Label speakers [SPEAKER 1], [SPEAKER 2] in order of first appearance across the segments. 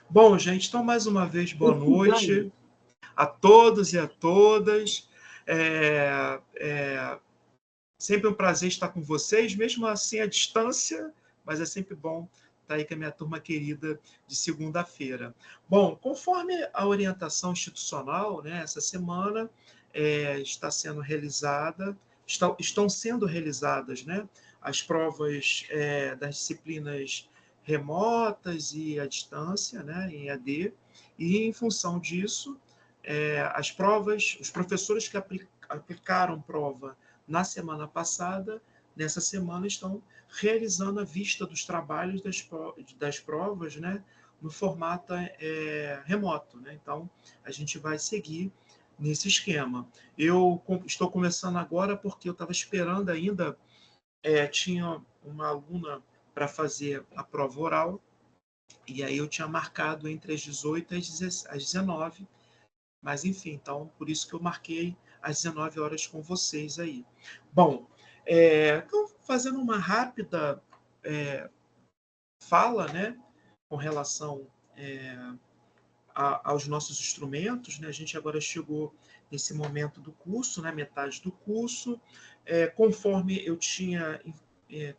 [SPEAKER 1] Bom, gente, então mais uma vez, boa
[SPEAKER 2] Daí,
[SPEAKER 1] noite a todos e a todas. É sempre um prazer estar com vocês, mesmo assim à distância, mas é sempre bom estar aí com a minha turma querida de segunda-feira. Bom, conforme a orientação institucional, né, essa semana está sendo realizada, estão sendo realizadas, né, as provas das disciplinas remotas e à distância, né, em EAD, e em função disso, as provas, os professores que aplicaram prova na semana passada, nessa semana, estão realizando a vista dos trabalhos das provas, né, no formato remoto. Né? Então, a gente vai seguir nesse esquema. Eu estou começando agora porque eu estava esperando ainda, tinha uma aluna para fazer a prova oral, e aí eu tinha marcado entre as 18 e às 19, mas enfim, então por isso que eu marquei às 19 horas com vocês aí. Bom, então, fazendo uma rápida fala, né, com relação aos nossos instrumentos, né, a gente agora chegou nesse momento do curso, né, metade do curso, conforme eu tinha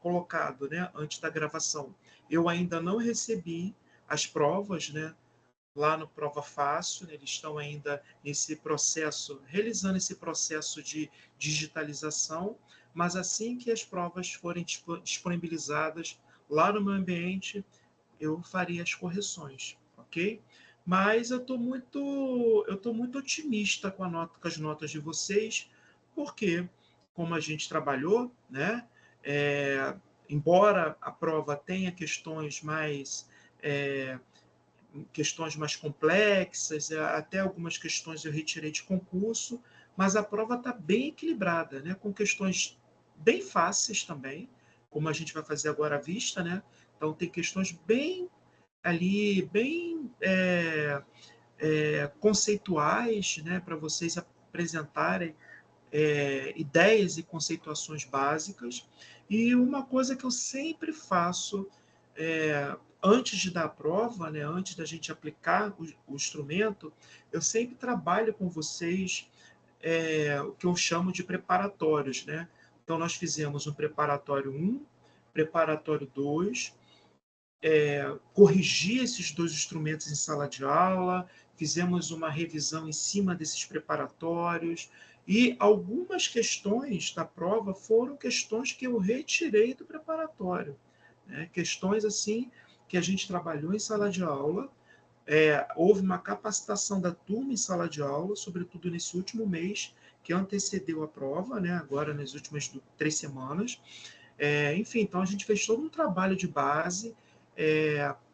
[SPEAKER 1] colocado, né, antes da gravação, eu ainda não recebi as provas, né, lá no Prova Fácil, né, eles estão ainda nesse processo, realizando esse processo de digitalização, mas assim que as provas forem disponibilizadas lá no meu ambiente, eu faria as correções, ok? Mas eu tô muito otimista com as notas de vocês, porque como a gente trabalhou, né? É, embora a prova tenha questões mais complexas, até algumas questões eu retirei de concurso, mas a prova está bem equilibrada, né? Com questões bem fáceis também, como a gente vai fazer agora à vista, né? Então tem questões bem ali, bem conceituais, né? Para vocês apresentarem ideias e conceituações básicas. E uma coisa que eu sempre faço antes de dar a prova, né, antes da gente aplicar o instrumento, eu sempre trabalho com vocês o que eu chamo de preparatórios. Né? Então, nós fizemos um preparatório 1, preparatório 2, corrigir esses dois instrumentos em sala de aula, fizemos uma revisão em cima desses preparatórios, e algumas questões da prova foram questões que eu retirei do preparatório. Né? Questões assim que a gente trabalhou em sala de aula, houve uma capacitação da turma em sala de aula, sobretudo nesse último mês, que antecedeu a prova, né? Agora nas últimas 3 semanas. Enfim, então a gente fez todo um trabalho de base,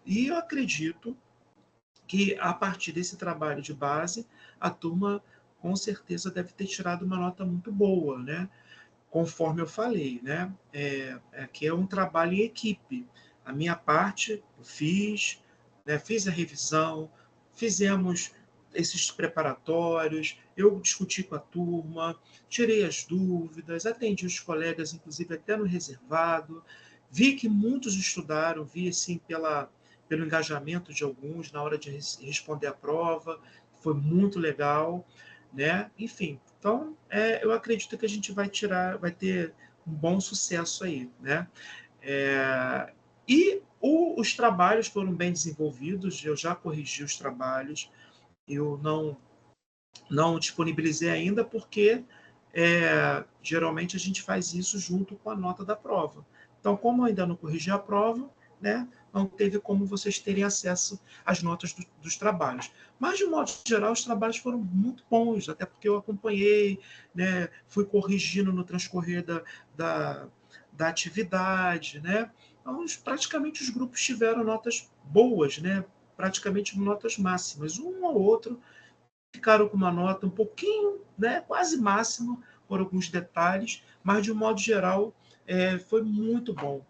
[SPEAKER 1] e eu acredito que a partir desse trabalho de base, a turma com certeza deve ter tirado uma nota muito boa, né? Conforme eu falei, né? Que é um trabalho em equipe. A minha parte eu fiz, né? Fiz a revisão, fizemos esses preparatórios, eu discuti com a turma, tirei as dúvidas, atendi os colegas, inclusive até no reservado, vi que muitos estudaram, vi assim pelo engajamento de alguns na hora de responder a prova, foi muito legal, né? Enfim, então eu acredito que a gente vai ter um bom sucesso aí, né? E os trabalhos foram bem desenvolvidos, eu já corrigi os trabalhos, eu não disponibilizei ainda porque geralmente a gente faz isso junto com a nota da prova. Então, como eu ainda não corrigi a prova, né, não teve como vocês terem acesso às notas dos trabalhos. Mas, de um modo geral, os trabalhos foram muito bons, até porque eu acompanhei, né, fui corrigindo no transcorrer da atividade. Né? Então, praticamente os grupos tiveram notas boas, né? Praticamente notas máximas. Um ou outro ficaram com uma nota um pouquinho, né, quase máxima, por alguns detalhes, mas de um modo geral foi muito bom.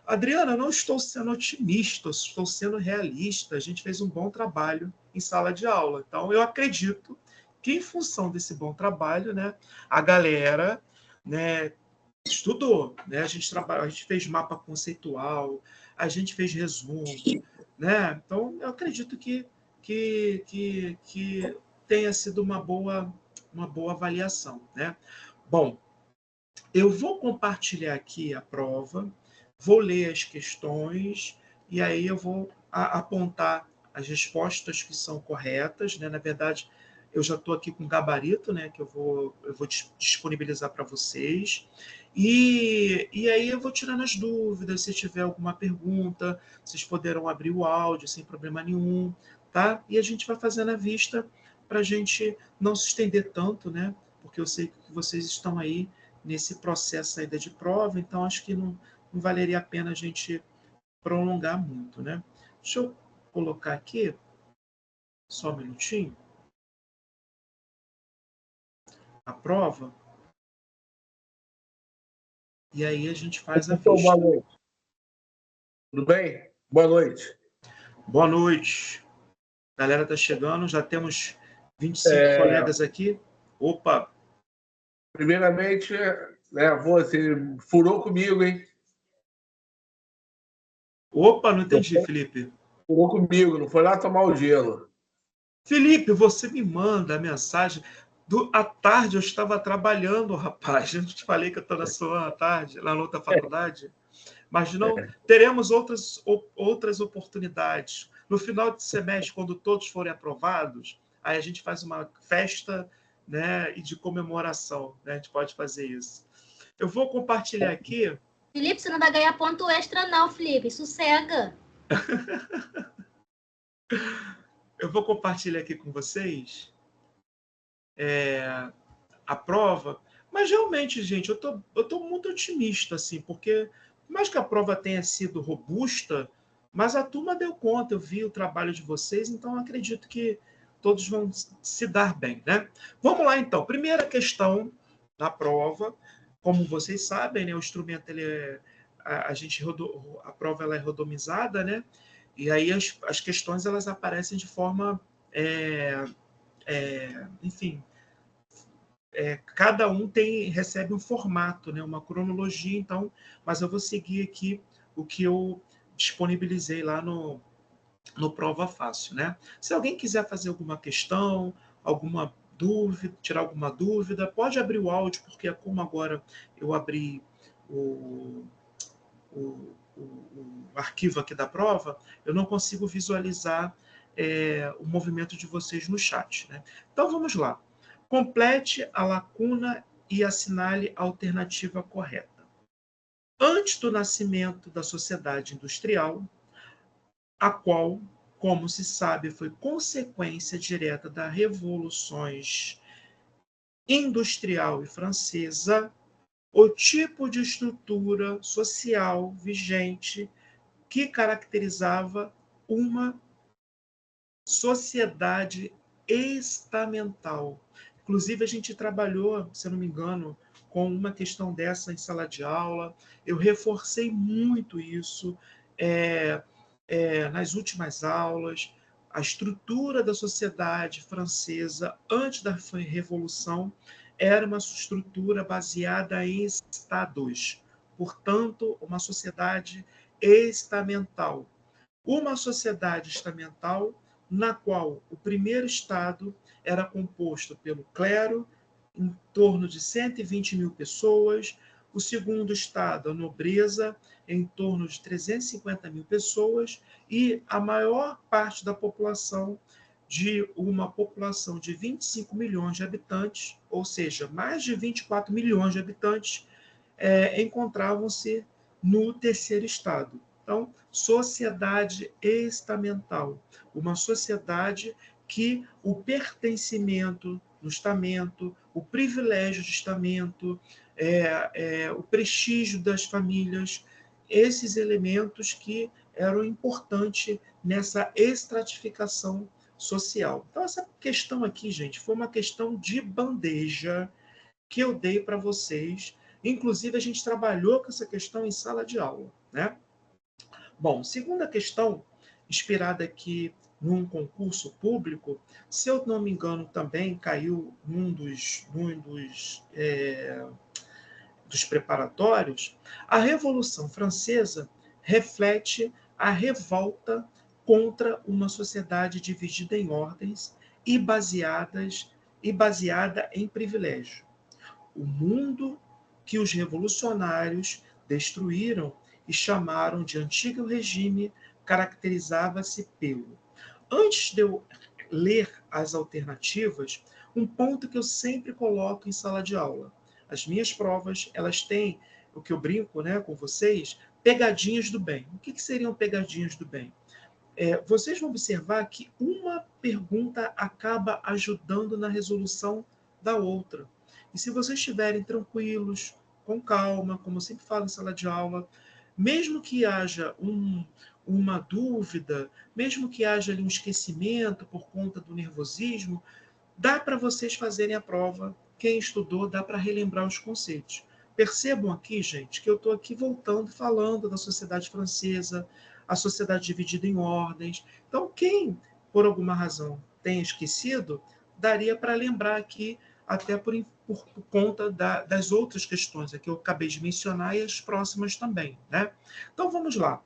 [SPEAKER 1] Adriana, não estou sendo otimista, estou sendo realista. A gente fez um bom trabalho em sala de aula. Então, eu acredito que, em função desse bom trabalho, né, a galera, né, estudou. Né? A gente fez mapa conceitual, a gente fez resumo, né? Então, eu acredito que tenha sido uma boa avaliação, né? Bom, eu vou compartilhar aqui a prova, vou ler as questões e aí eu vou apontar as respostas que são corretas, né? Na verdade, eu já estou aqui com o gabarito, né? Que eu vou disponibilizar para vocês. E aí eu vou tirando as dúvidas, se tiver alguma pergunta, vocês poderão abrir o áudio sem problema nenhum, tá? E a gente vai fazendo a vista para a gente não se estender tanto, né? Porque eu sei que vocês estão aí nesse processo ainda de prova, então acho que não valeria a pena a gente prolongar muito, né? Deixa eu colocar aqui, só um minutinho, a prova, e aí a gente faz a
[SPEAKER 2] Então, boa
[SPEAKER 1] vista.
[SPEAKER 2] noite. Tudo bem? Boa noite.
[SPEAKER 1] Boa noite. A galera está chegando, já temos 25
[SPEAKER 2] É,
[SPEAKER 1] colegas aqui. Opa,
[SPEAKER 2] primeiramente, né, você furou comigo, hein?
[SPEAKER 1] opa, não entendi, Felipe.
[SPEAKER 2] Furou comigo, não foi lá tomar o gelo.
[SPEAKER 1] Felipe, você me manda a mensagem. À tarde eu estava trabalhando, rapaz. Eu te falei que eu estou na sua tarde, lá na outra faculdade. Mas não teremos outras oportunidades. No final de semestre, quando todos forem aprovados, aí a gente faz uma festa, né, e de comemoração. Né? A gente pode fazer isso. Eu vou compartilhar aqui.
[SPEAKER 3] Felipe, você não vai ganhar ponto extra, não, Felipe. Sossega.
[SPEAKER 1] Eu vou compartilhar aqui com vocês a prova. Mas realmente, gente, eu tô muito otimista, assim, porque por mais que a prova tenha sido robusta, mas a turma deu conta, eu vi o trabalho de vocês, então acredito que todos vão se dar bem, né? Vamos lá, então. Primeira questão da prova. Como vocês sabem, né, o instrumento, a prova ela é randomizada, né? E aí as questões elas aparecem de forma, enfim, cada um recebe um formato, né, uma cronologia, então, mas eu vou seguir aqui o que eu disponibilizei lá no Prova Fácil, né? Se alguém quiser fazer alguma questão, alguma dúvida, tirar alguma dúvida, pode abrir o áudio, porque como agora eu abri o, o arquivo aqui da prova, eu não consigo visualizar o movimento de vocês no chat, né? Então vamos lá. Complete a lacuna e assinale a alternativa correta. Antes do nascimento da sociedade industrial, a qual, como se sabe, foi consequência direta das revoluções industrial e francesa, o tipo de estrutura social vigente que caracterizava uma sociedade estamental. Inclusive, a gente trabalhou, se eu não me engano, com uma questão dessa em sala de aula. Eu reforcei muito isso nas últimas aulas. A estrutura da sociedade francesa antes da Revolução era uma estrutura baseada em estados, portanto, uma sociedade estamental. Uma sociedade estamental na qual o primeiro estado era composto pelo clero, em torno de 120 mil pessoas, o segundo estado, a nobreza, em torno de 350 mil pessoas, e a maior parte da população, de uma população de 25 milhões de habitantes, ou seja, mais de 24 milhões de habitantes, encontravam-se no terceiro estado. Então, sociedade estamental, uma sociedade que o pertencimento no estamento, o privilégio de estamento, o prestígio das famílias, esses elementos que eram importantes nessa estratificação social. Então, essa questão aqui, gente, foi uma questão de bandeja que eu dei para vocês. Inclusive, a gente trabalhou com essa questão em sala de aula, né? Bom, segunda questão, inspirada aqui num concurso público, se eu não me engano, também caiu dos preparatórios. A Revolução Francesa reflete a revolta contra uma sociedade dividida em ordens e baseada em privilégio. O mundo que os revolucionários destruíram e chamaram de antigo regime caracterizava-se pelo. Antes de eu ler as alternativas, um ponto que eu sempre coloco em sala de aula. As minhas provas, elas têm, o que eu brinco, né, com vocês, pegadinhas do bem. O que seriam pegadinhas do bem? Vocês vão observar que uma pergunta acaba ajudando na resolução da outra. E se vocês estiverem tranquilos, com calma, como eu sempre falo em sala de aula, mesmo que haja uma dúvida, mesmo que haja ali um esquecimento por conta do nervosismo, dá para vocês fazerem a prova. Quem estudou, dá para relembrar os conceitos. Percebam aqui, gente, que eu estou aqui voltando, falando da sociedade francesa, a sociedade dividida em ordens. Então, quem, por alguma razão, tenha esquecido, daria para lembrar aqui, até por conta das outras questões que eu acabei de mencionar e as próximas também, né? Então, vamos lá.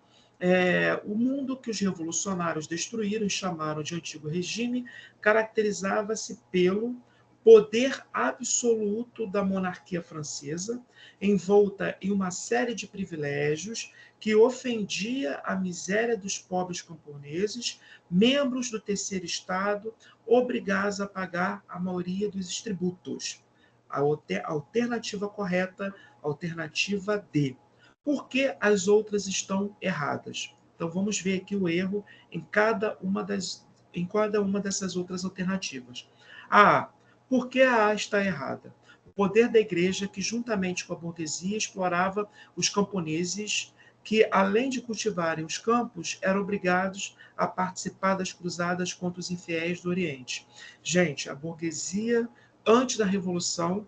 [SPEAKER 1] O mundo que os revolucionários destruíram e chamaram de antigo regime caracterizava-se pelo poder absoluto da monarquia francesa, envolta em uma série de privilégios que ofendia a miséria dos pobres camponeses, membros do terceiro estado, obrigados a pagar a maioria dos tributos. A alternativa correta, alternativa D. Por que as outras estão erradas? Então vamos ver aqui o erro em cada uma dessas outras alternativas. A. Por que a A está errada? O poder da igreja, que juntamente com a burguesia explorava os camponeses, que além de cultivarem os campos, eram obrigados a participar das cruzadas contra os infiéis do Oriente. Gente, a burguesia antes da Revolução,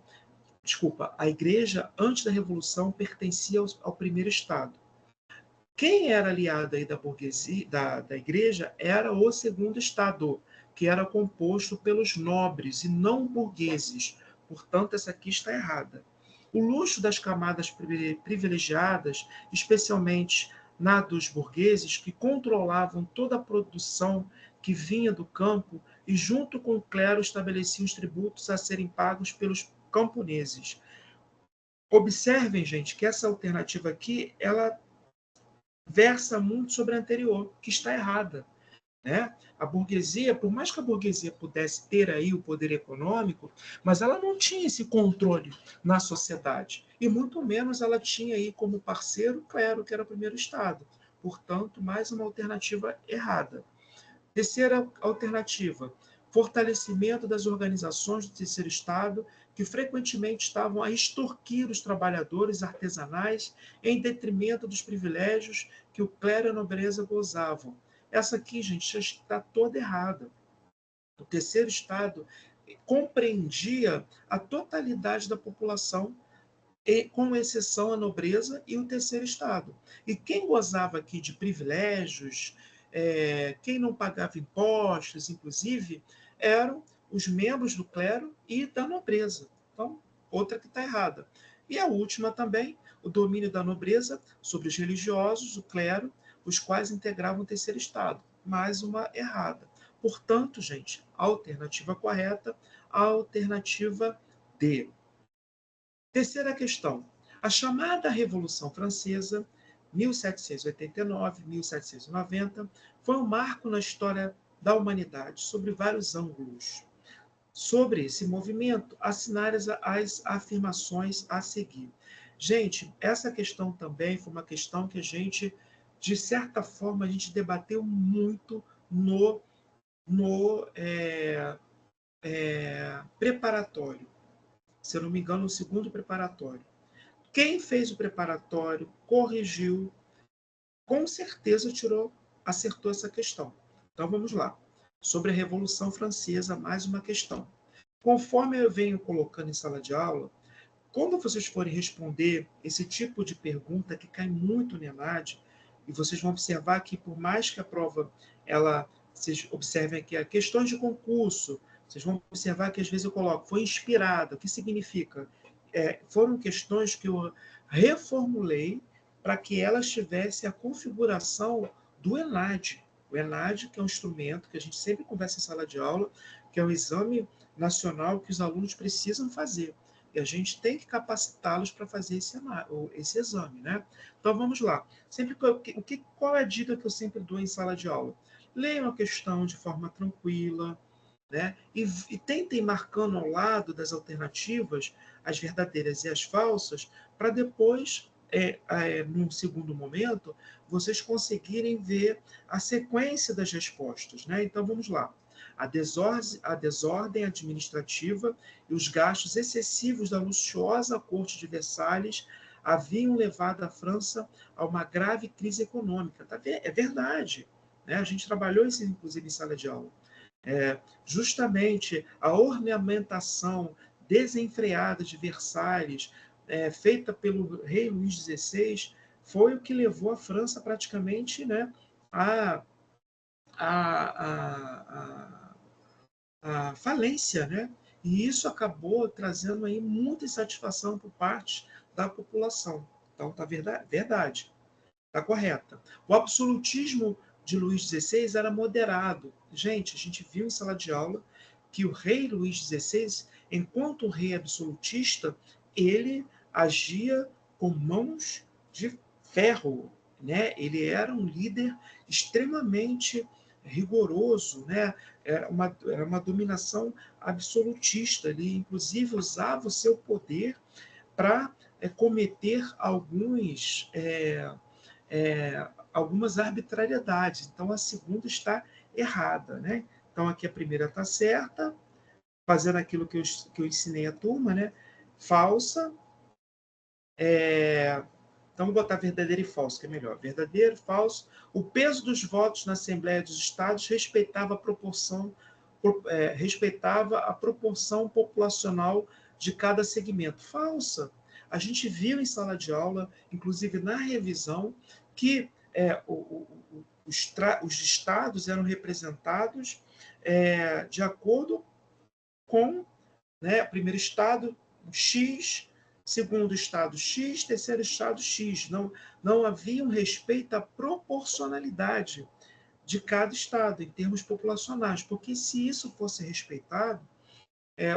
[SPEAKER 1] a igreja antes da Revolução pertencia ao primeiro estado. Quem era aliado aí da burguesia, da igreja, era o segundo estado, que era composto pelos nobres e não burgueses. Portanto, essa aqui está errada. O luxo das camadas privilegiadas, especialmente na dos burgueses, que controlavam toda a produção que vinha do campo e, junto com o clero, estabeleciam os tributos a serem pagos pelos camponeses. Observem, gente, que essa alternativa aqui, ela versa muito sobre a anterior, que está errada. Né? A burguesia, por mais que a burguesia pudesse ter aí o poder econômico, mas ela não tinha esse controle na sociedade. E muito menos ela tinha aí como parceiro o clero, que era o primeiro estado. Portanto, mais uma alternativa errada. Terceira alternativa, fortalecimento das organizações do terceiro estado, que frequentemente estavam a extorquir os trabalhadores artesanais em detrimento dos privilégios que o clero e a nobreza gozavam. Essa aqui, gente, está toda errada. O terceiro estado compreendia a totalidade da população, com exceção a nobreza e o terceiro estado. E quem gozava aqui de privilégios, quem não pagava impostos, inclusive, eram os membros do clero e da nobreza. Então, outra que está errada. E a última também, o domínio da nobreza sobre os religiosos, o clero, os quais integravam o terceiro estado. Mais uma errada. Portanto, gente, a alternativa correta, a alternativa D. Terceira questão. A chamada Revolução Francesa, 1789-1790, foi um marco na história da humanidade sobre vários ângulos. Sobre esse movimento, assinale as afirmações a seguir. Gente, essa questão também foi uma questão que a gente, de certa forma, a gente debateu muito no preparatório. Se eu não me engano, no segundo preparatório. Quem fez o preparatório, corrigiu, com certeza acertou essa questão. Então vamos lá. Sobre a Revolução Francesa, mais uma questão. Conforme eu venho colocando em sala de aula, quando vocês forem responder esse tipo de pergunta que cai muito no ENAD, e vocês vão observar que por mais que a prova, vocês observem aqui as questões de concurso, vocês vão observar que às vezes eu coloco, foi inspirada. O que significa? Foram questões que eu reformulei para que elas tivessem a configuração do ENAD. O ENAD, que é um instrumento que a gente sempre conversa em sala de aula, que é um exame nacional que os alunos precisam fazer. E a gente tem que capacitá-los para fazer esse exame, né? Então, vamos lá. Qual é a dica que eu sempre dou em sala de aula? Leiam a questão de forma tranquila, né? E tentem marcando ao lado das alternativas as verdadeiras e as falsas, para depois, num segundo momento, vocês conseguirem ver a sequência das respostas, né? Então, vamos lá. A desordem administrativa e os gastos excessivos da luxuosa corte de Versalhes haviam levado a França a uma grave crise econômica. É verdade, né? A gente trabalhou isso, inclusive, em sala de aula. Justamente a ornamentação desenfreada de Versalhes, feita pelo rei Luís XVI, foi o que levou a França praticamente, né, a falência, né? E isso acabou trazendo aí muita insatisfação por parte da população. Então, tá verdade, está correta. O absolutismo de Luís XVI era moderado. Gente, a gente viu em sala de aula que o rei Luís XVI, enquanto rei absolutista, ele agia com mãos de ferro, né? Ele era um líder extremamente rigoroso, né? Era uma dominação absolutista. Ele, inclusive, usava o seu poder para cometer algumas arbitrariedades. Então, a segunda está errada, né? Então, aqui a primeira está certa, fazendo aquilo que eu ensinei à turma, né? Falsa. Então, vou botar verdadeiro e falso, que é melhor. Verdadeiro, falso. O peso dos votos na Assembleia dos Estados respeitava a proporção populacional de cada segmento. Falsa. A gente viu em sala de aula, inclusive na revisão, que os estados eram representados de acordo com, né, primeiro estado X, segundo estado X, terceiro estado X. Não havia um respeito à proporcionalidade de cada estado em termos populacionais, porque se isso fosse respeitado,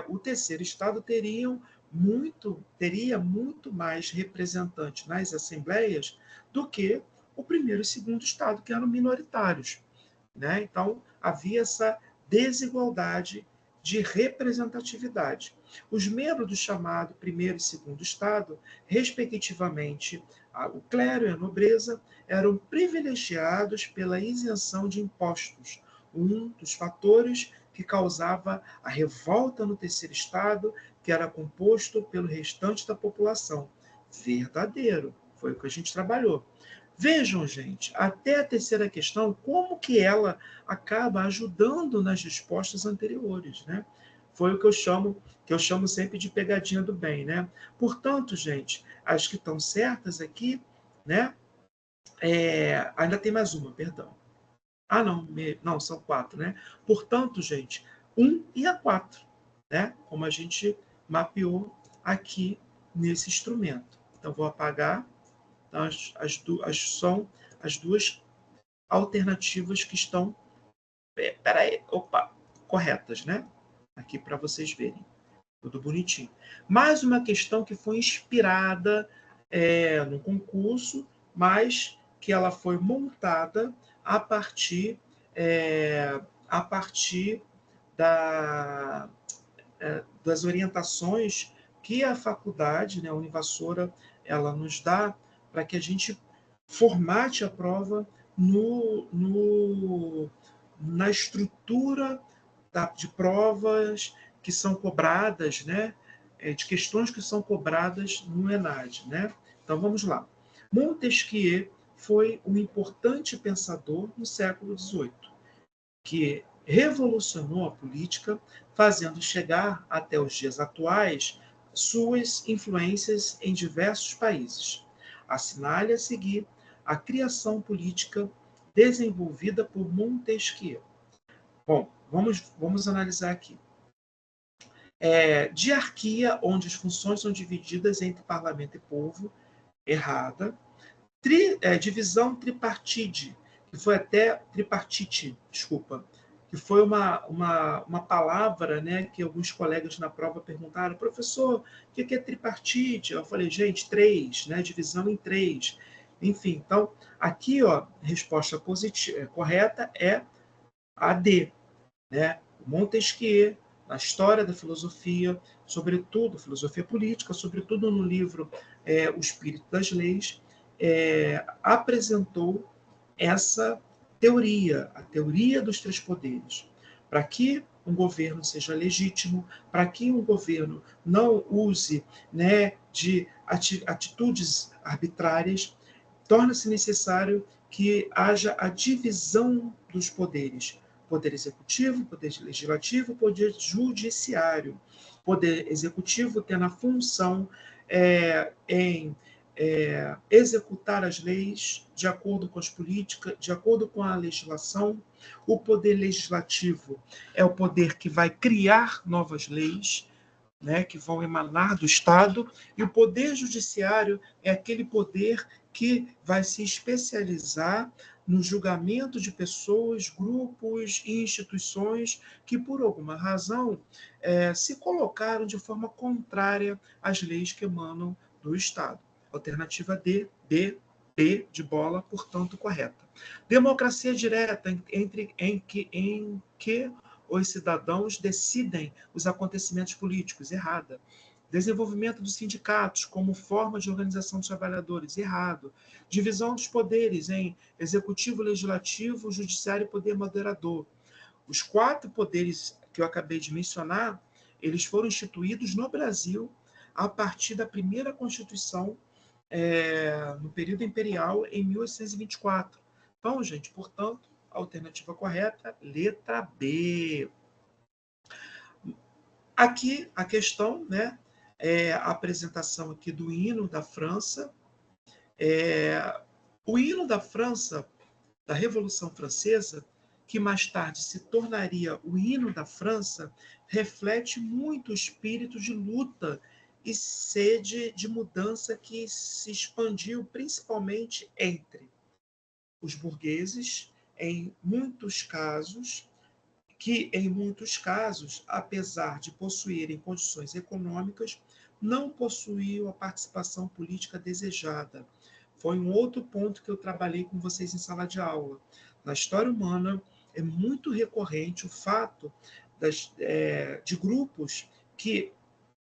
[SPEAKER 1] o terceiro estado teria muito mais representantes nas assembleias do que o primeiro e segundo estado, que eram minoritários, né? Então, havia essa desigualdade de representatividade. Os membros do chamado primeiro e segundo estado, respectivamente, o clero e a nobreza, eram privilegiados pela isenção de impostos, um dos fatores que causava a revolta no terceiro estado, que era composto pelo restante da população. Verdadeiro, foi o que a gente trabalhou. Vejam, gente, até a terceira questão, como que ela acaba ajudando nas respostas anteriores, né? Foi o que eu chamo sempre de pegadinha do bem, né? Portanto, gente, as que estão certas aqui, né? Ainda tem mais uma, perdão. Não, são 4, né? Portanto, gente, 1 e a 4, né? Como a gente mapeou aqui nesse instrumento. Então, vou apagar. Então, são as duas alternativas que estão corretas, né? Aqui para vocês verem. Tudo bonitinho. Mais uma questão que foi inspirada no concurso, mas que ela foi montada a partir das orientações que a faculdade, né, a Univasora, ela nos dá para que a gente formate a prova na estrutura de provas que são cobradas, né, de questões que são cobradas no ENAD, né? Então, vamos lá. Montesquieu foi um importante pensador no século XVIII, que revolucionou a política, fazendo chegar até os dias atuais suas influências em diversos países. Assinale a seguir a criação política desenvolvida por Montesquieu. Bom, vamos analisar aqui. Diarquia, onde as funções são divididas entre parlamento e povo, errada. Divisão tripartite, que foi até tripartite, desculpa, que foi uma palavra, né, que alguns colegas na prova perguntaram, professor, o que é tripartite? Eu falei, gente, 3, né, divisão em 3. Enfim, então, aqui, ó, resposta positiva, correta é a D, né? Montesquieu, na história da filosofia, sobretudo filosofia política, sobretudo no livro O Espírito das Leis, apresentou essa teoria, a teoria dos 3 poderes. Para que um governo seja legítimo, para que um governo não use, né, de atitudes arbitrárias, torna-se necessário que haja a divisão dos poderes. Poder executivo, poder legislativo, poder judiciário. Poder executivo tendo a função em executar as leis de acordo com as políticas, de acordo com a legislação. O poder legislativo é o poder que vai criar novas leis, né, que vão emanar do Estado, e o poder judiciário é aquele poder que vai se especializar no julgamento de pessoas, grupos e instituições que, por alguma razão, se colocaram de forma contrária às leis que emanam do Estado. Alternativa D, B, B de bola, portanto, correta. Democracia direta, em que os cidadãos decidem os acontecimentos políticos, errada. Desenvolvimento dos sindicatos como forma de organização dos trabalhadores, errado. Divisão dos poderes em executivo, legislativo, judiciário e poder moderador. Os 4 poderes que eu acabei de mencionar, eles foram instituídos no Brasil a partir da primeira Constituição no período imperial, em 1824. Então, gente, portanto, a alternativa correta, letra B. Aqui a questão, né, a apresentação aqui do hino da França. O hino da França, da Revolução Francesa, que mais tarde se tornaria o hino da França, reflete muito o espírito de luta e sede de mudança que se expandiu principalmente entre os burgueses, em muitos casos, apesar de possuírem condições econômicas, não possuíam a participação política desejada. Foi um outro ponto que eu trabalhei com vocês em sala de aula. Na história humana, é muito recorrente o fato de grupos que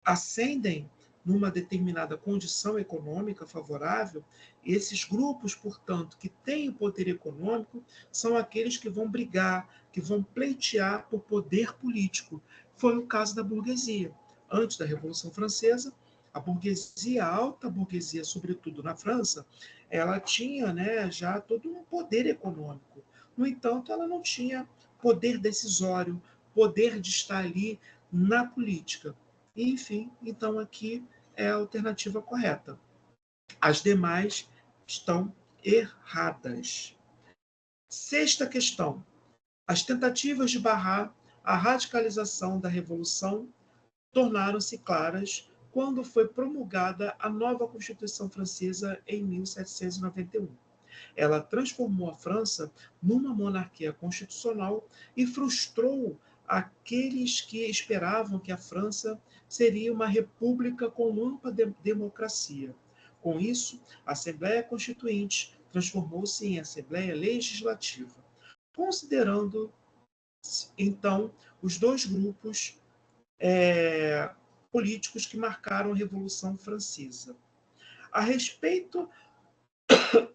[SPEAKER 1] ascendem numa determinada condição econômica favorável. Esses grupos, portanto, que têm o poder econômico, são aqueles que vão brigar, que vão pleitear por poder político. Foi o caso da burguesia. Antes da Revolução Francesa, a burguesia, a alta burguesia, sobretudo na França, ela tinha, né, já todo um poder econômico. No entanto, ela não tinha poder decisório, poder de estar ali na política. Enfim, então aqui é a alternativa correta. As demais estão erradas. Sexta questão. As tentativas de barrar a radicalização da Revolução tornaram-se claras quando foi promulgada a nova Constituição Francesa em 1791. Ela transformou a França numa monarquia constitucional e frustrou aqueles que esperavam que a França seria uma república com ampla democracia. Com isso, a Assembleia Constituinte transformou-se em Assembleia Legislativa, considerando, então, os 2 grupos políticos que marcaram a Revolução Francesa. A respeito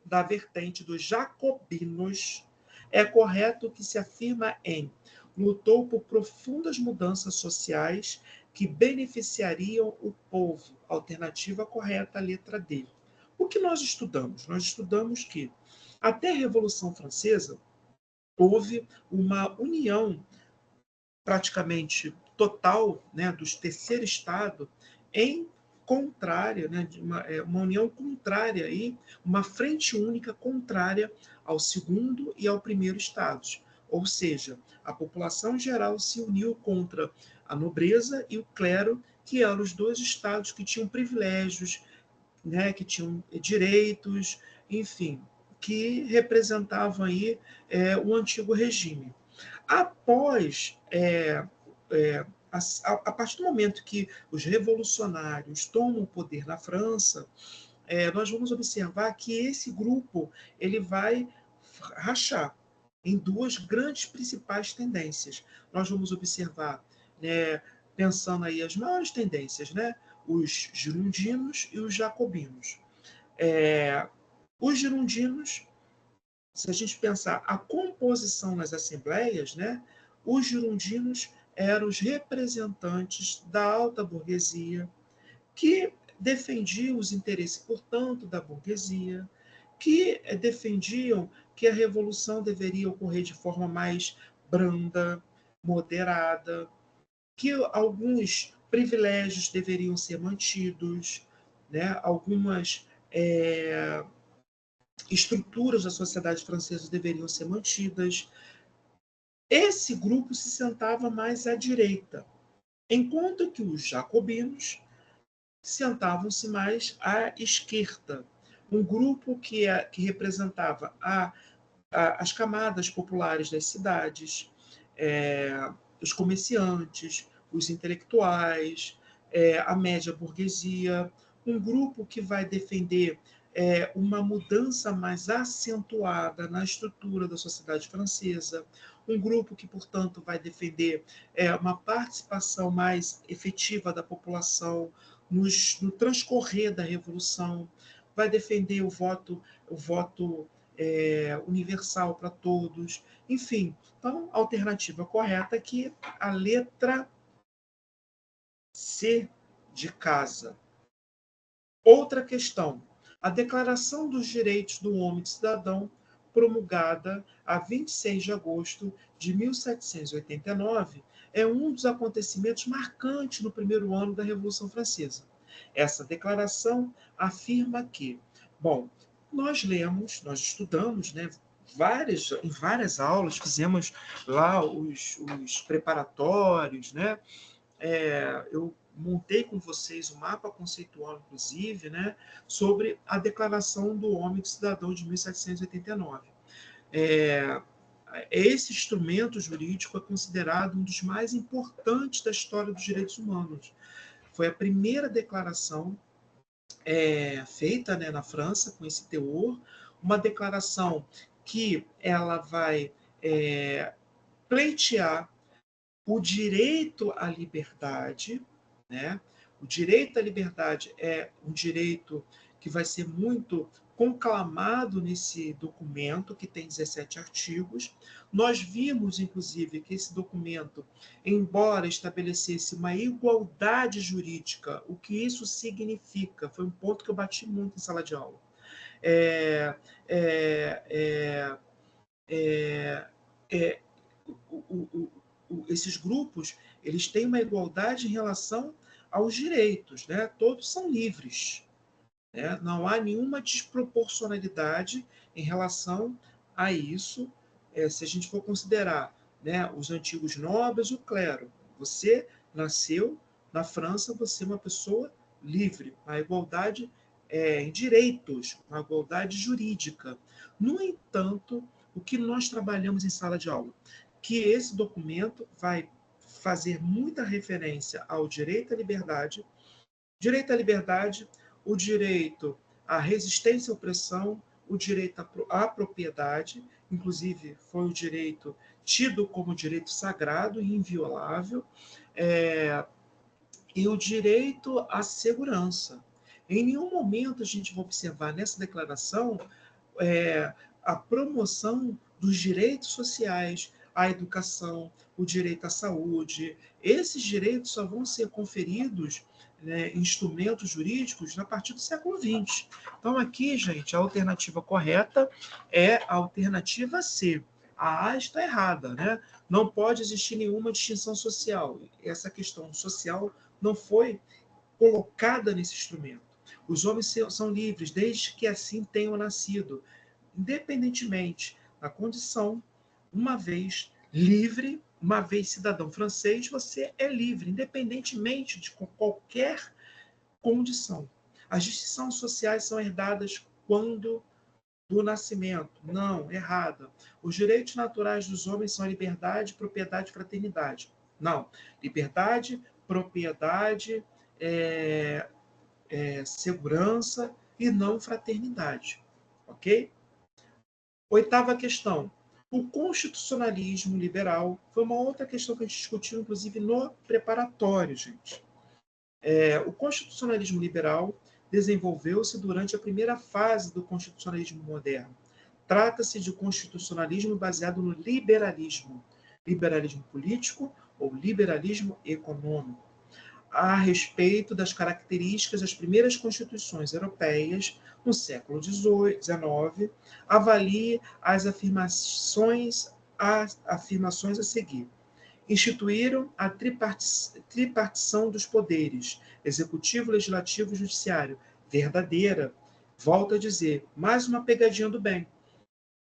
[SPEAKER 1] da vertente dos jacobinos, é correto que se afirma em lutou por profundas mudanças sociais que beneficiariam o povo. Alternativa correta, letra D. O que nós estudamos? Nós estudamos que até a Revolução Francesa houve uma união praticamente total, né, dos terceiro Estado em contrária, né, uma união contrária, aí, uma frente única contrária ao segundo e ao primeiro estados. Ou seja, a população em geral se uniu contra a nobreza e o clero, que eram os 2 estados que tinham privilégios, né, que tinham direitos, enfim. que representavam aí o antigo regime. Após, a partir do momento que os revolucionários tomam o poder na França, nós vamos observar que esse grupo ele vai rachar em duas grandes principais tendências. Nós vamos observar, né, pensando aí as maiores tendências, né, os girondinos e os jacobinos. Os girondinos, se a gente pensar a composição nas assembleias, né, os girondinos eram os representantes da alta burguesia, que defendiam os interesses, portanto, da burguesia, que defendiam que a revolução deveria ocorrer de forma mais branda, moderada, que alguns privilégios deveriam ser mantidos, né? Algumas estruturas da sociedade francesa deveriam ser mantidas. Esse grupo se sentava mais à direita, enquanto que os jacobinos sentavam-se mais à esquerda. Um grupo que representava as camadas populares das cidades, os comerciantes, os intelectuais, a média burguesia, um grupo que vai defender uma mudança mais acentuada na estrutura da sociedade francesa, um grupo que, portanto, vai defender uma participação mais efetiva da população no transcorrer da Revolução, vai defender o voto universal para todos. Enfim, então, a alternativa correta é que a letra C de casa. Outra questão. A Declaração dos Direitos do Homem e do Cidadão, promulgada a 26 de agosto de 1789, é um dos acontecimentos marcantes no primeiro ano da Revolução Francesa. Essa declaração afirma que, bom, nós estudamos, né, em várias aulas, fizemos lá os preparatórios, né? Eu montei com vocês o mapa conceitual, inclusive, né, sobre a Declaração do Homem e do Cidadão de 1789. Esse instrumento jurídico é considerado um dos mais importantes da história dos direitos humanos. Foi a primeira declaração feita, né, na França com esse teor, uma declaração que ela vai pleitear o direito à liberdade, né? O direito à liberdade é um direito que vai ser muito conclamado nesse documento, que tem 17 artigos. Nós vimos, inclusive, que esse documento, embora estabelecesse uma igualdade jurídica, o que isso significa? Foi um ponto que eu bati muito em sala de aula. É, é, é, é, é, esses grupos eles têm uma igualdade em relação aos direitos, né? Todos são livres, né? Não há nenhuma desproporcionalidade em relação a isso, se a gente for considerar, né, os antigos nobres, o clero. Você nasceu na França, você é uma pessoa livre, a igualdade em direitos, uma igualdade jurídica. No entanto, o que nós trabalhamos em sala de aula? Que esse documento vai fazer muita referência ao direito à liberdade, o direito à resistência à opressão, o direito à propriedade, inclusive foi o direito tido como direito sagrado e inviolável, e o direito à segurança. Em nenhum momento a gente vai observar nessa declaração a promoção dos direitos sociais, à educação, o direito à saúde. Esses direitos só vão ser conferidos, né, instrumentos jurídicos a partir do século XX. Então, aqui, gente, a alternativa correta é a alternativa C. A A está errada, né? Não pode existir nenhuma distinção social. Essa questão social não foi colocada nesse instrumento. Os homens são livres desde que assim tenham nascido, independentemente da condição. Uma vez livre, uma vez cidadão francês, você é livre, independentemente de qualquer condição. As distinções sociais são herdadas quando do nascimento. Não, errada. Os direitos naturais dos homens são a liberdade, propriedade e fraternidade. Não. Liberdade, propriedade, segurança e não fraternidade. Ok? Oitava questão. O constitucionalismo liberal foi uma outra questão que a gente discutiu, inclusive, no preparatório, gente. O constitucionalismo liberal desenvolveu-se durante a primeira fase do constitucionalismo moderno. Trata-se de constitucionalismo baseado no liberalismo, liberalismo político ou liberalismo econômico, a respeito das características das primeiras constituições europeias no século XIX, avalie as afirmações a seguir. Instituíram a tripartição dos poderes, executivo, legislativo e judiciário, verdadeira. Volto a dizer, mais uma pegadinha do bem.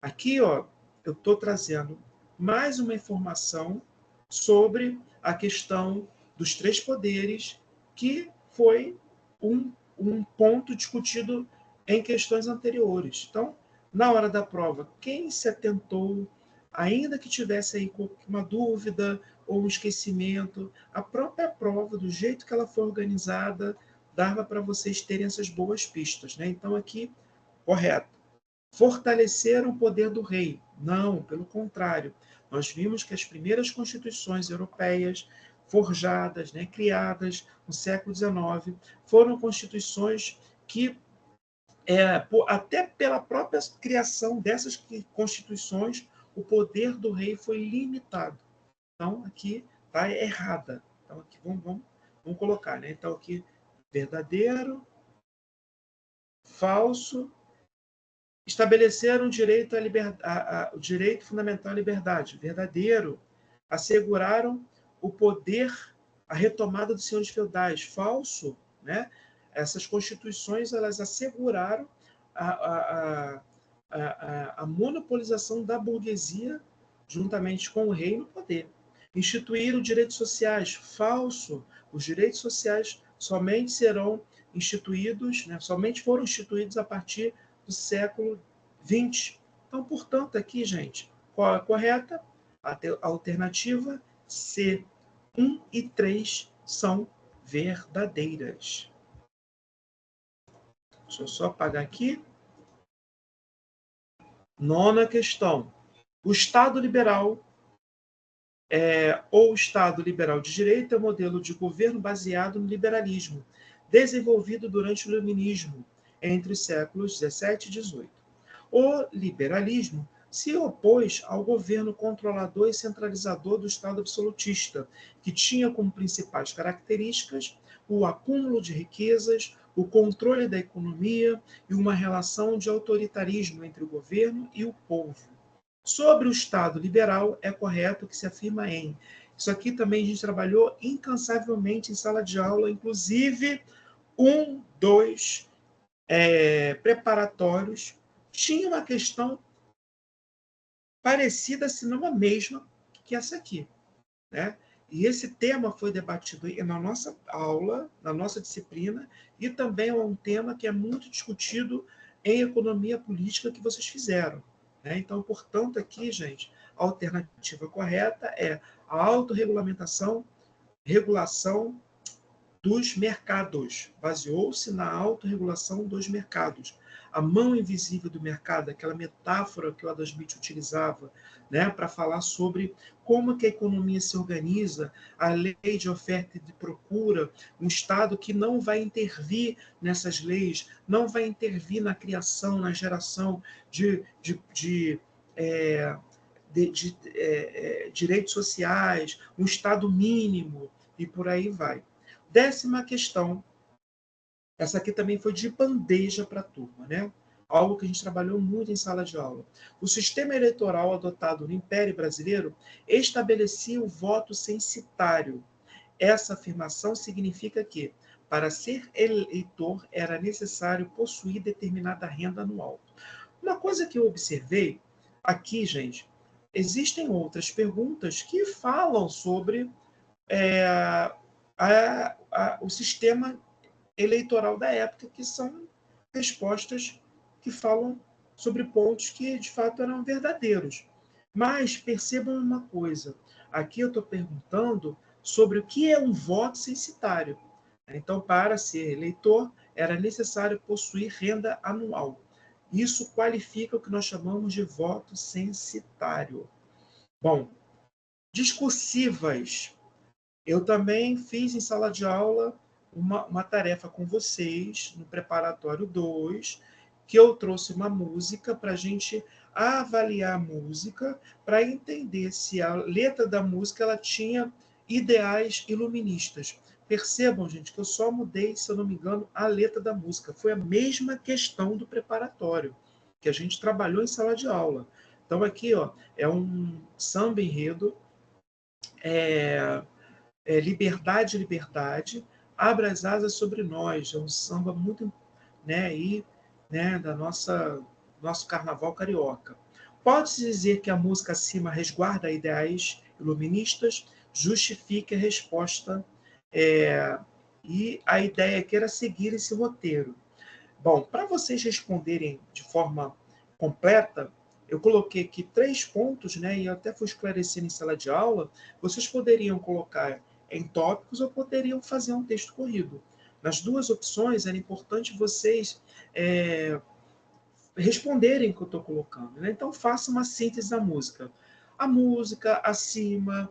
[SPEAKER 1] Aqui, ó, eu estou trazendo mais uma informação sobre a questão dos três poderes, que foi um ponto discutido em questões anteriores. Então, na hora da prova, quem se atentou, ainda que tivesse aí uma dúvida ou um esquecimento, a própria prova, do jeito que ela foi organizada, dava para vocês terem essas boas pistas, né? Então, aqui, correto. Fortaleceram o poder do rei. Não, pelo contrário. Nós vimos que as primeiras constituições europeias forjadas, né, criadas no século XIX, foram constituições que, até pela própria criação dessas constituições, o poder do rei foi limitado. Então, aqui está errada. Então, aqui vamos colocar, né? Então, aqui, verdadeiro, falso. Estabeleceram o direito, o direito fundamental à liberdade. Verdadeiro. Asseguraram o poder, a retomada dos senhores feudais. Falso. Né? Essas constituições, elas asseguraram a monopolização da burguesia juntamente com o rei no poder. Instituíram direitos sociais. Falso. Os direitos sociais somente serão instituídos, né? Somente foram instituídos a partir do século XX. Então, portanto, aqui, gente, qual é a correta? A alternativa C. 1 e 3 são verdadeiras. Deixa eu só apagar aqui. Nona questão. O Estado liberal ou Estado liberal de direito é um modelo de governo baseado no liberalismo, desenvolvido durante o iluminismo, entre os séculos 17 e 18. O liberalismo se opôs ao governo controlador e centralizador do Estado absolutista, que tinha como principais características o acúmulo de riquezas, o controle da economia e uma relação de autoritarismo entre o governo e o povo. Sobre o Estado liberal, é correto que se afirma em. Isso aqui também a gente trabalhou incansavelmente em sala de aula, inclusive dois preparatórios. Tinha uma questão parecida, se não a mesma, que essa aqui. Né? E esse tema foi debatido na nossa aula, na nossa disciplina, e também é um tema que é muito discutido em economia política que vocês fizeram. Né? Então, portanto, aqui, gente, a alternativa correta é a autorregulamentação, regulação dos mercados. Baseou-se na autorregulação dos mercados. A mão invisível do mercado, aquela metáfora que o Adam Smith utilizava, né, para falar sobre como que a economia se organiza, a lei de oferta e de procura, um Estado que não vai intervir nessas leis, não vai intervir na criação, na geração de direitos sociais, um Estado mínimo, e por aí vai. 10ª questão, essa aqui também foi de bandeja para a turma, né? Algo que a gente trabalhou muito em sala de aula. O sistema eleitoral adotado no Império Brasileiro estabelecia o voto censitário. Essa afirmação significa que, para ser eleitor, era necessário possuir determinada renda anual. Uma coisa que eu observei aqui, gente, existem outras perguntas que falam sobre o sistema eleitoral da época, que são respostas que falam sobre pontos que, de fato, eram verdadeiros. Mas percebam uma coisa, aqui eu estou perguntando sobre o que é um voto censitário. Então, para ser eleitor, era necessário possuir renda anual. Isso qualifica o que nós chamamos de voto censitário. Bom, discursivas. Eu também fiz em sala de aula uma tarefa com vocês, no preparatório 2, que eu trouxe uma música para a gente avaliar a música, para entender se a letra da música ela tinha ideais iluministas. Percebam, gente, que eu só mudei, se eu não me engano, a letra da música. Foi a mesma questão do preparatório, que a gente trabalhou em sala de aula. Então, aqui ó, é um samba enredo, Liberdade, Liberdade, Abra as Asas Sobre Nós. É um samba muito, né, da nosso carnaval carioca. Pode-se dizer que a música acima resguarda ideais iluministas, justifique a resposta, e a ideia aqui era seguir esse roteiro. Bom, para vocês responderem de forma completa, eu coloquei aqui 3 pontos, né, e eu até fui esclarecendo em sala de aula. Vocês poderiam colocar em tópicos ou poderiam fazer um texto corrido. Nas duas opções, era importante vocês responderem o que eu estou colocando, né? Então, faça uma síntese da música. A música, acima,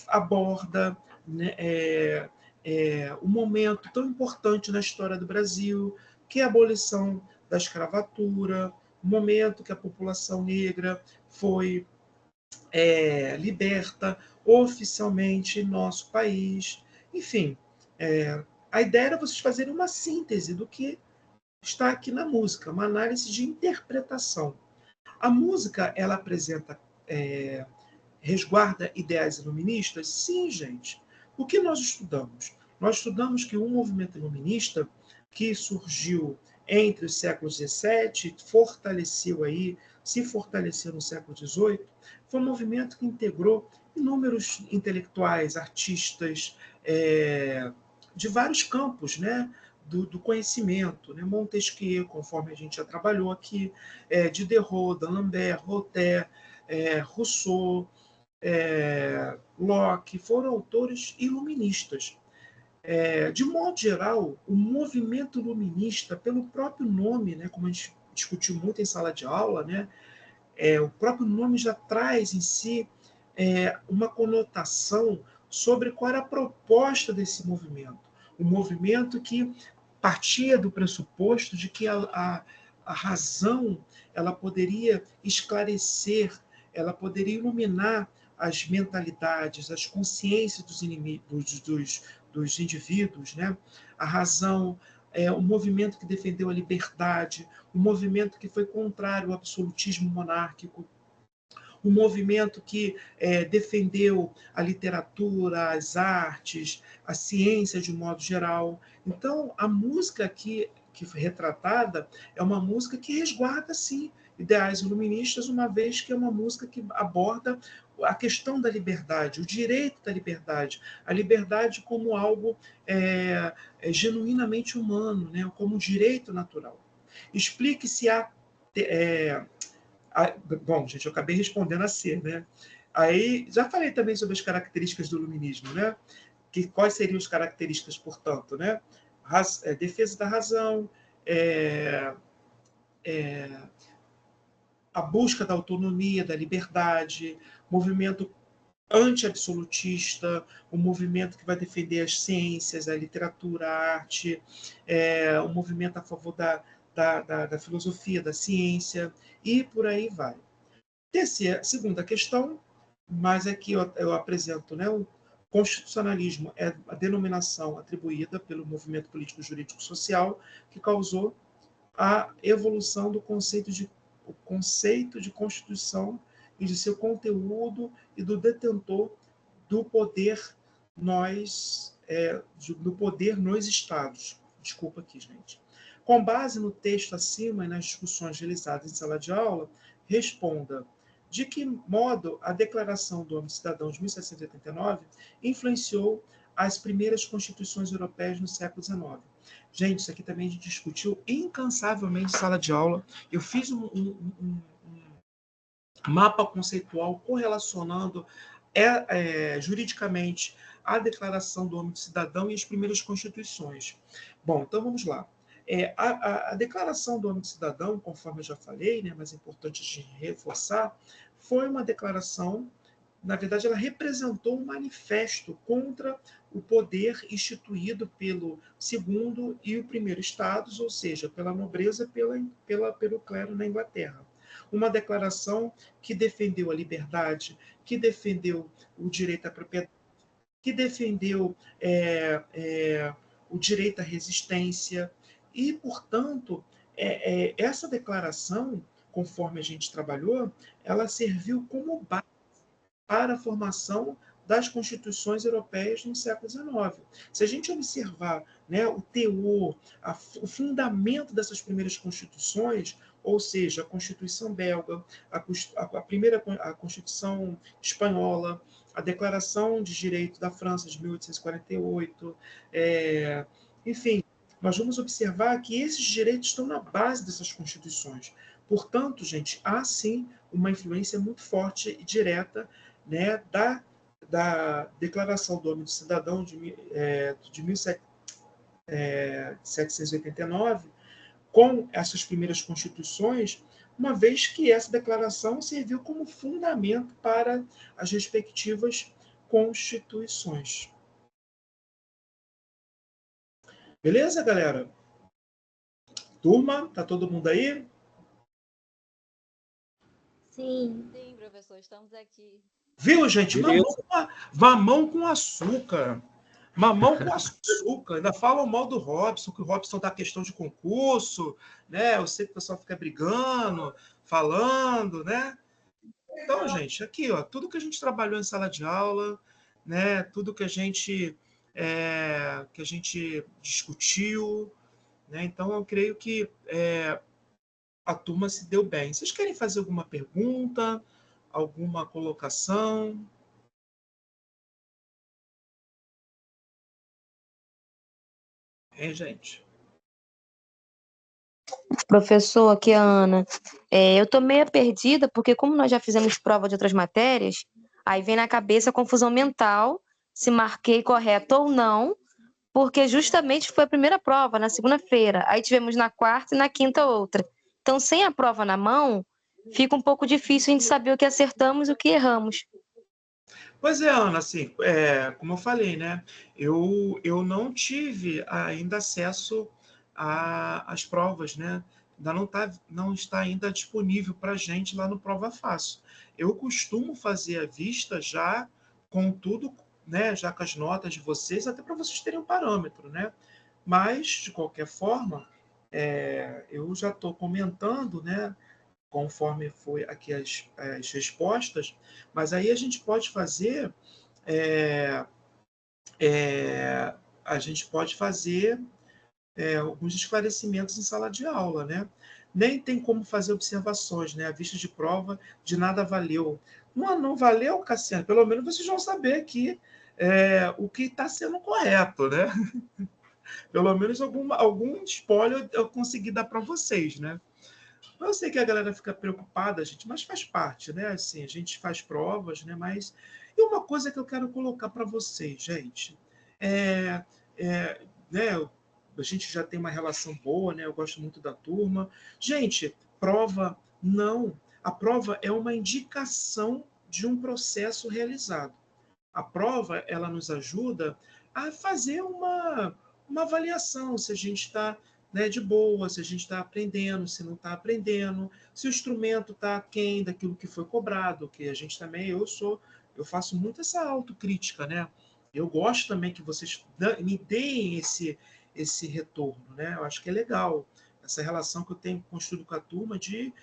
[SPEAKER 1] aborda, né, um momento tão importante na história do Brasil, que é a abolição da escravatura, o momento que a população negra foi liberta oficialmente em nosso país. Enfim, a ideia era vocês fazerem uma síntese do que está aqui na música, uma análise de interpretação. A música, ela apresenta, resguarda ideais iluministas? Sim, gente. O que nós estudamos? Nós estudamos que um movimento iluminista que surgiu entre os séculos XVII, se fortaleceu no século XVIII, foi um movimento que integrou inúmeros intelectuais, artistas, de vários campos, né, do conhecimento, né? Montesquieu, conforme a gente já trabalhou aqui, Diderot, D'Alembert, Voltaire, Rousseau, Locke, foram autores iluministas. De modo geral, o movimento iluminista, pelo próprio nome, né, como a gente discutiu muito em sala de aula, né, o próprio nome já traz em si uma conotação sobre qual era a proposta desse movimento. Um movimento que partia do pressuposto de que a razão ela poderia esclarecer, ela poderia iluminar as mentalidades, as consciências dos inimigos, dos indivíduos, né? A razão um movimento que defendeu a liberdade, um movimento que foi contrário ao absolutismo monárquico, um movimento que defendeu a literatura, as artes, a ciência de um modo geral. Então, a música aqui que foi retratada é uma música que resguarda, sim, ideais iluministas, uma vez que é uma música que aborda a questão da liberdade, o direito da liberdade, a liberdade como algo genuinamente humano, né, como um direito natural. Explique se há bom, gente, eu acabei respondendo a C, né? Aí, já falei também sobre as características do iluminismo, né? Quais seriam as características, portanto, né? Defesa da razão, a busca da autonomia, da liberdade, movimento anti-absolutista, um movimento que vai defender as ciências, a literatura, a arte, um movimento a favor da filosofia, da ciência, e por aí vai. Segunda questão, mas aqui eu apresento, né, o constitucionalismo é a denominação atribuída pelo movimento político jurídico social que causou a evolução do conceito de Constituição e de seu conteúdo e do detentor do poder nos Estados. Desculpa aqui, gente. Com base no texto acima e nas discussões realizadas em sala de aula, responda de que modo a Declaração do Homem Cidadão de 1789 influenciou as primeiras constituições europeias no século XIX. Gente, isso aqui também a gente discutiu incansavelmente em sala de aula. Eu fiz um mapa conceitual correlacionando juridicamente a Declaração do Homem e do Cidadão e as primeiras constituições. Bom, então vamos lá. A Declaração do Homem e do Cidadão, conforme eu já falei, né, mas é importante de reforçar, foi uma declaração, na verdade, ela representou um manifesto contra o poder instituído pelo segundo e o primeiro estados, ou seja, pela nobreza pelo clero na Inglaterra. Uma declaração que defendeu a liberdade, que defendeu o direito à propriedade, que defendeu o direito à resistência e, portanto, essa declaração, conforme a gente trabalhou, ela serviu como base para a formação das constituições europeias no século XIX. Se a gente observar, né, o teor, o fundamento dessas primeiras constituições, ou seja, a Constituição belga, a Constituição espanhola, a Declaração de Direito da França de 1848, enfim, nós vamos observar que esses direitos estão na base dessas constituições. Portanto, gente, há sim uma influência muito forte e direta, né, da Declaração do Homem e do Cidadão de 1789, com essas primeiras constituições, uma vez que essa declaração serviu como fundamento para as respectivas constituições. Beleza, galera? Turma, tá todo mundo aí?
[SPEAKER 3] Sim.
[SPEAKER 4] Sim, professor, estamos aqui.
[SPEAKER 1] Viu, gente? Mamão com açúcar. Mamão com açúcar. Ainda falam mal do Robson, que o Robson dá questão de concurso, né? Eu sei que o pessoal fica brigando, falando, né? Então, gente, aqui, ó, tudo que a gente trabalhou em sala de aula, né? Tudo que a gente discutiu, né? Então, eu creio que a turma se deu bem. Vocês querem fazer alguma pergunta, alguma colocação? Hein, gente?
[SPEAKER 5] Professor, aqui é a Ana. Eu tô meio perdida, porque como nós já fizemos prova de outras matérias, aí vem na cabeça a confusão mental, se marquei correto ou não, porque justamente foi a primeira prova, na segunda-feira. Aí tivemos na quarta e na quinta outra. Então, sem a prova na mão, fica um pouco difícil a gente saber o que acertamos e o que erramos.
[SPEAKER 1] Pois é, Ana, assim, como eu falei, né? Eu não tive ainda acesso às provas, né? Ainda não está ainda disponível para a gente lá no Prova Fácil. Eu costumo fazer a vista já com tudo, né? Já com as notas de vocês, até para vocês terem um parâmetro, né? Mas, de qualquer forma, eu já estou comentando, né? Conforme foi aqui as respostas, mas aí a gente pode fazer a gente pode fazer alguns esclarecimentos em sala de aula, né? Nem tem como fazer observações, né? A vista de prova de nada valeu. Não valeu, Cassiano? Pelo menos vocês vão saber aqui o que está sendo correto, né? Pelo menos algum spoiler eu consegui dar para vocês, né? Eu sei que a galera fica preocupada, gente, mas faz parte, né? Assim, a gente faz provas, né? Mas e uma coisa que eu quero colocar para vocês, gente, é, né? A gente já tem uma relação boa, né? Eu gosto muito da turma. Gente, prova não. A prova é uma indicação de um processo realizado. A prova, ela nos ajuda a fazer uma avaliação, se a gente está, né, de boa, se a gente está aprendendo, se não está aprendendo, se o instrumento está aquém daquilo que foi cobrado, que a gente também, eu faço muito essa autocrítica, né? Eu gosto também que vocês me deem esse retorno, né? Eu acho que é legal essa relação que eu tenho construído com a turma de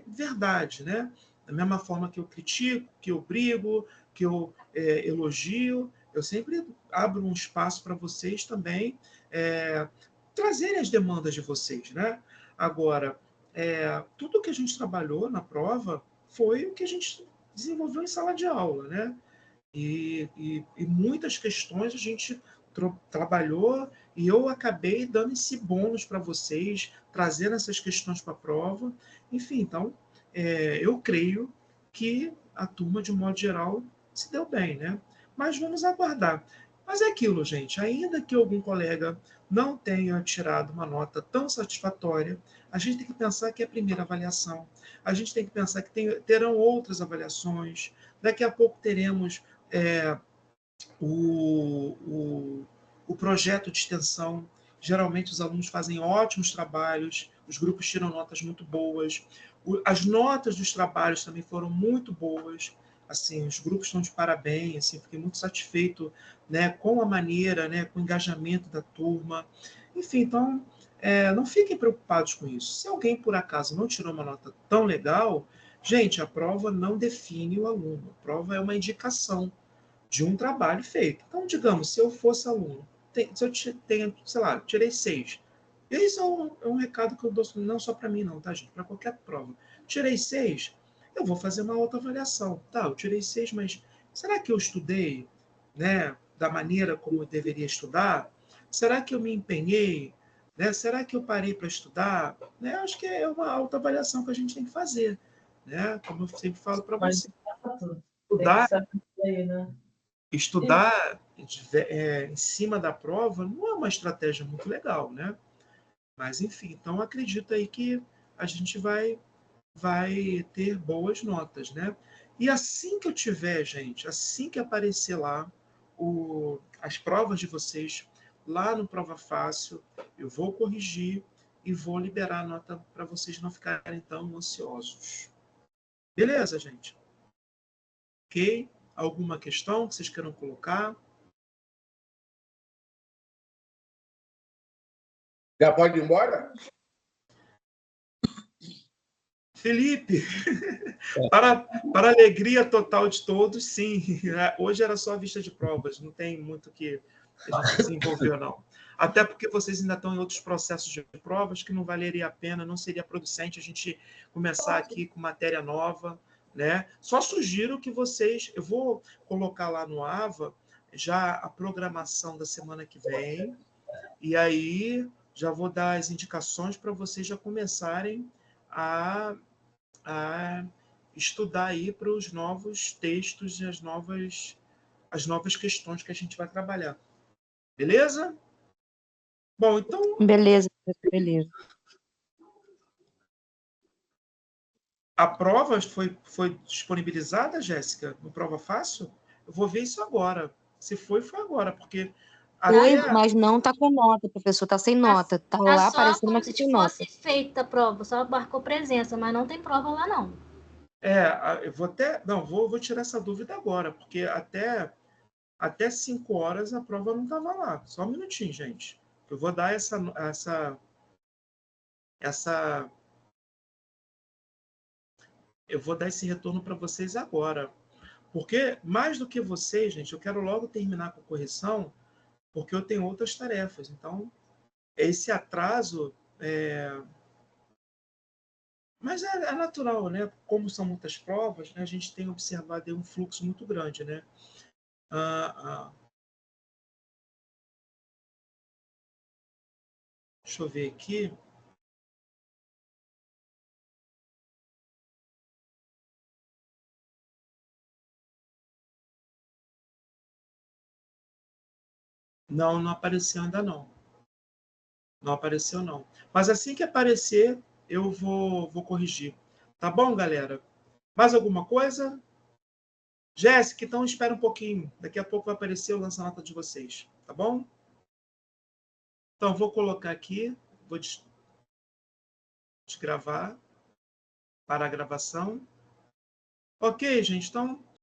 [SPEAKER 1] verdade, né? Da mesma forma que eu critico, que eu brigo, que eu elogio, eu sempre abro um espaço para vocês também trazerem as demandas de vocês, né? Agora, tudo que a gente trabalhou na prova foi o que a gente desenvolveu em sala de aula, né? E muitas questões a gente trabalhou e eu acabei dando esse bônus para vocês, trazendo essas questões para a prova. Enfim, então, eu creio que a turma, de modo geral, se deu bem, né? Mas vamos aguardar. Mas é aquilo, gente, ainda que algum colega não tenha tirado uma nota tão satisfatória, a gente tem que pensar que é a primeira avaliação, a gente tem que pensar que terão outras avaliações, daqui a pouco teremos o projeto de extensão. Geralmente os alunos fazem ótimos trabalhos, os grupos tiram notas muito boas, as notas dos trabalhos também foram muito boas, assim, os grupos estão de parabéns, assim, fiquei muito satisfeito, né, com a maneira, né, com o engajamento da turma. Enfim, então, não fiquem preocupados com isso. Se alguém, por acaso, não tirou uma nota tão legal, gente, a prova não define o aluno, a prova é uma indicação de um trabalho feito. Então, digamos, se eu fosse aluno, se eu tenho, sei lá, tirei 6. E isso é um recado que eu dou não só para mim, não, tá, gente? Para qualquer prova. Tirei 6, eu vou fazer uma autoavaliação. Tá, eu tirei 6, mas será que eu estudei, né, da maneira como eu deveria estudar? Será que eu me empenhei? Né? Será que eu parei para estudar? Né? Acho que é uma autoavaliação que a gente tem que fazer. Né? Como eu sempre falo para você. Estudar,
[SPEAKER 6] né?
[SPEAKER 1] estudar em cima da prova não é uma estratégia muito legal, né? Mas, enfim, então acredito aí que a gente vai ter boas notas, né? E assim que eu tiver, gente, assim que aparecer lá as provas de vocês, lá no Prova Fácil, eu vou corrigir e vou liberar a nota para vocês não ficarem tão ansiosos. Beleza, gente? Ok? Alguma questão que vocês queiram colocar?
[SPEAKER 2] Já pode ir embora?
[SPEAKER 1] Felipe, para a alegria total de todos, sim. Hoje era só a vista de provas, não tem muito que a gente desenvolver, não. Até porque vocês ainda estão em outros processos de provas que não valeria a pena, não seria producente a gente começar aqui com matéria nova, né? Só sugiro que vocês... Eu vou colocar lá no AVA já a programação da semana que vem, e aí já vou dar as indicações para vocês já começarem a estudar aí para os novos textos e as novas questões que a gente vai trabalhar. Beleza? Bom, então
[SPEAKER 5] Beleza, beleza.
[SPEAKER 1] a prova foi disponibilizada, Jéssica, no Prova Fácil? Eu vou ver isso agora. Se foi agora, porque
[SPEAKER 5] Foi,
[SPEAKER 1] até...
[SPEAKER 5] mas não tá com nota, professor, tá sem nota. Tá
[SPEAKER 3] Tá
[SPEAKER 5] lá
[SPEAKER 3] só
[SPEAKER 5] aparecendo,
[SPEAKER 3] como
[SPEAKER 5] mas
[SPEAKER 3] se
[SPEAKER 5] tá sem nota.
[SPEAKER 3] fosse feita a prova, só marcou presença, mas não tem prova lá, não.
[SPEAKER 1] Eu vou até... Não, vou tirar essa dúvida agora, porque até 5 horas a prova não estava lá. Só um minutinho, gente. Eu vou dar eu vou dar esse retorno para vocês agora. Porque, mais do que vocês, gente, eu quero logo terminar com a correção, porque eu tenho outras tarefas. Então, esse atraso... Mas é natural, né? Como são muitas provas, né? A gente tem observado um fluxo muito grande, né? Deixa eu ver aqui. Não apareceu ainda não. Não apareceu não. Mas assim que aparecer, eu vou corrigir. Tá bom, galera? Mais alguma coisa? Jéssica, então espera um pouquinho. Daqui a pouco vai aparecer o lança-nota de vocês. Tá bom? Então, vou colocar aqui. Vou desgravar para a gravação. Ok, gente. Então,